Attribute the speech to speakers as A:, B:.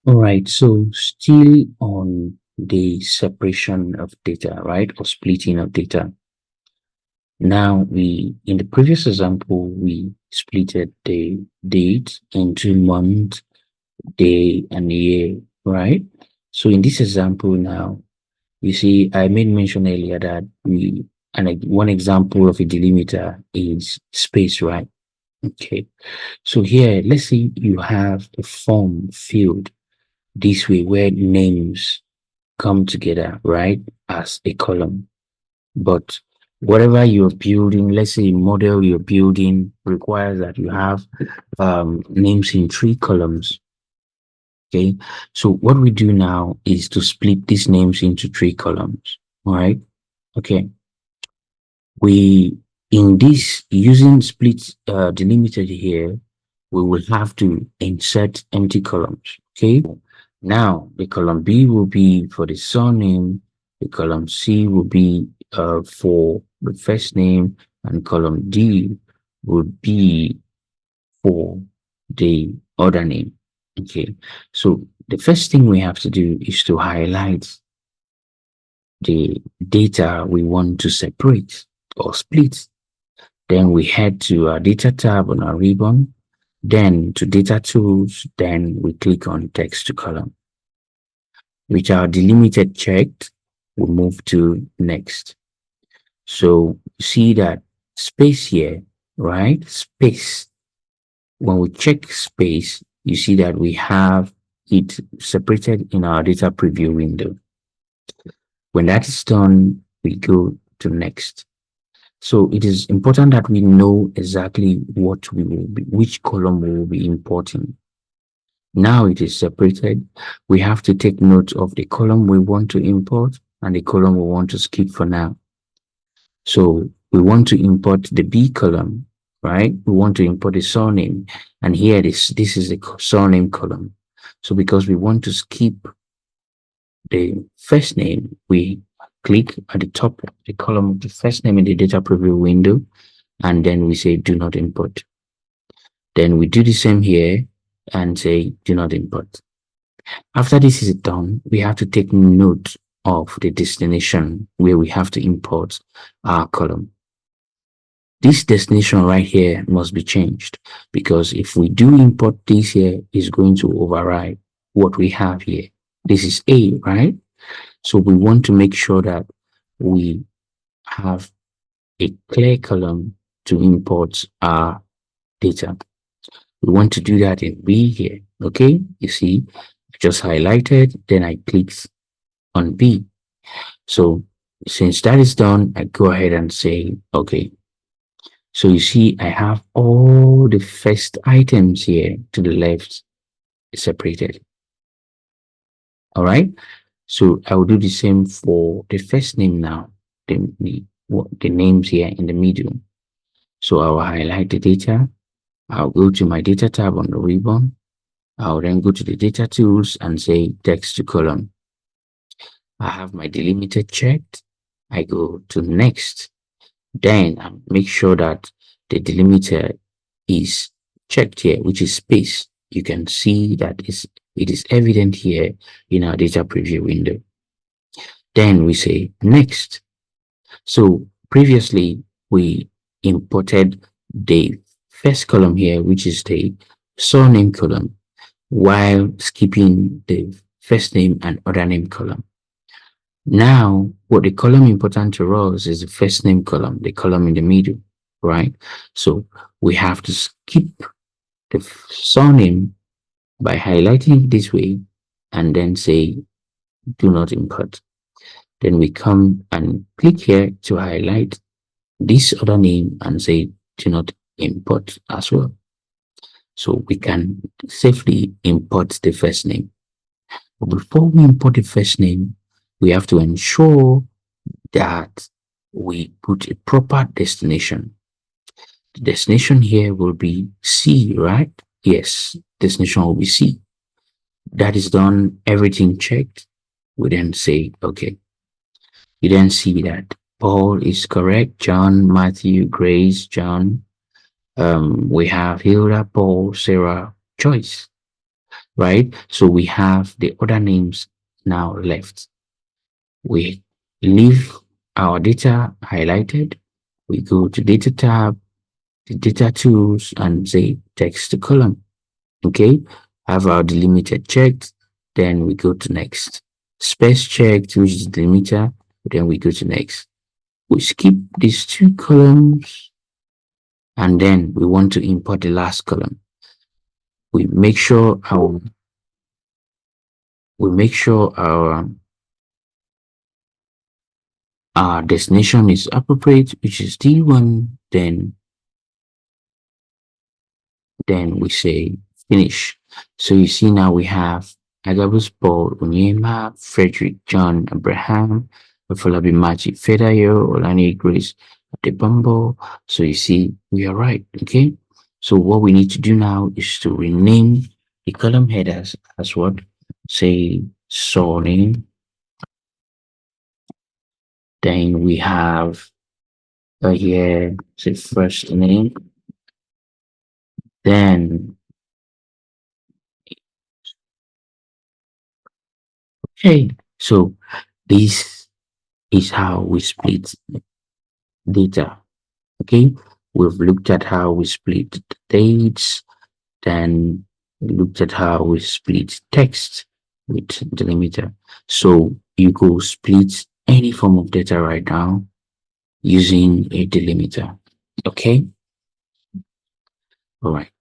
A: All right, so still on the separation of data, right, or splitting of data. Now in the previous example, we splitted the date into month, day, and year, right? So in this example now, you see, I made mention earlier that one example of a delimiter is space, right? Okay. So here, let's say you have a form field this way where names come together, right, as a column. But whatever you're building, let's say model you're building requires that you have names in 3 columns. Okay. So what we do now is to split these names into 3 columns. All right. Okay. We in this using split delimited here, we will have to insert empty columns. Okay. Now the column B will be for the surname, the column C will be for the first name, and column D would be for the other name. Okay, so the first thing we have to do is to highlight the data we want to separate or split. Then we head to our data tab on our ribbon, then to data tools, then we click on text to column. With our delimited checked, we move to next. So see that space here, right? Space. When we check space, you see that we have it separated in our data preview window. When that is done, we go to next. So it is important that we know exactly what we will be, which column we will be importing. Now it is separated. We have to take note of the column we want to import and the column we want to skip for now. So we want to import the B column, right? We want to import the surname. And here this is the surname column. So because we want to skip the first name, we click at the top of the column of the first name in the data preview window, and then we say do not import. Then we do the same here and say do not import. After this is done, we have to take note of the destination where we have to import our column. This destination right here must be changed because if we do import this here, it's going to override what we have here. This is A, right? So we want to make sure that we have a clear column to import our data. We want to do that in B here. Okay, you see, I just highlighted, then I clicked on B. So since that is done, I go ahead and say, okay. So you see, I have all the first items here to the left separated. All right. So I will do the same for the first name now, the names here in the middle. So I will highlight the data. I'll go to my data tab on the ribbon. I'll then go to the data tools and say text to column. I have my delimited checked. I go to next. Then I make sure that the delimiter is checked here, which is space. You can see that it is evident here in our data preview window. Then we say next. So previously we imported the first column here, which is the surname column, while skipping the first name and other name column. Now, what the column important to us is the first name column, the column in the middle, right? So we have to skip the surname by highlighting it this way and then say do not import. Then we come and click here to highlight this other name and say do not import as well. So we can safely import the first name. But before we import the first name, we have to ensure that we put a proper destination. The destination here will be C, right? Yes, destination will be C. That is done, everything checked. We then say, okay. You then see that Paul is correct, John, Matthew, Grace, John. We have Hilda, Paul, Sarah, Joyce. right? So we have the other names now left. We leave our data highlighted. We go to data tab, the data tools, and say text to column. Okay, have our delimiter checked, then we go to next. Space checked, which is delimiter, then we go to next. We skip these two columns, and then we want to import the last column. We make sure our destination is appropriate, which is D1, then we say finish. So you see now we have Agabus Paul Onyema, Frederick John Abraham, Afolabi Machi Fedayo, Olani Grace Adebambo. So you see we are right, okay? So what we need to do now is to rename the column headers as what? Say surname. Then we have here, say first name. Then, okay, so this is how we split data. Okay, we've looked at how we split the dates, then we looked at how we split text with delimiter. So you go split any form of data right now using a delimiter. Okay, all right.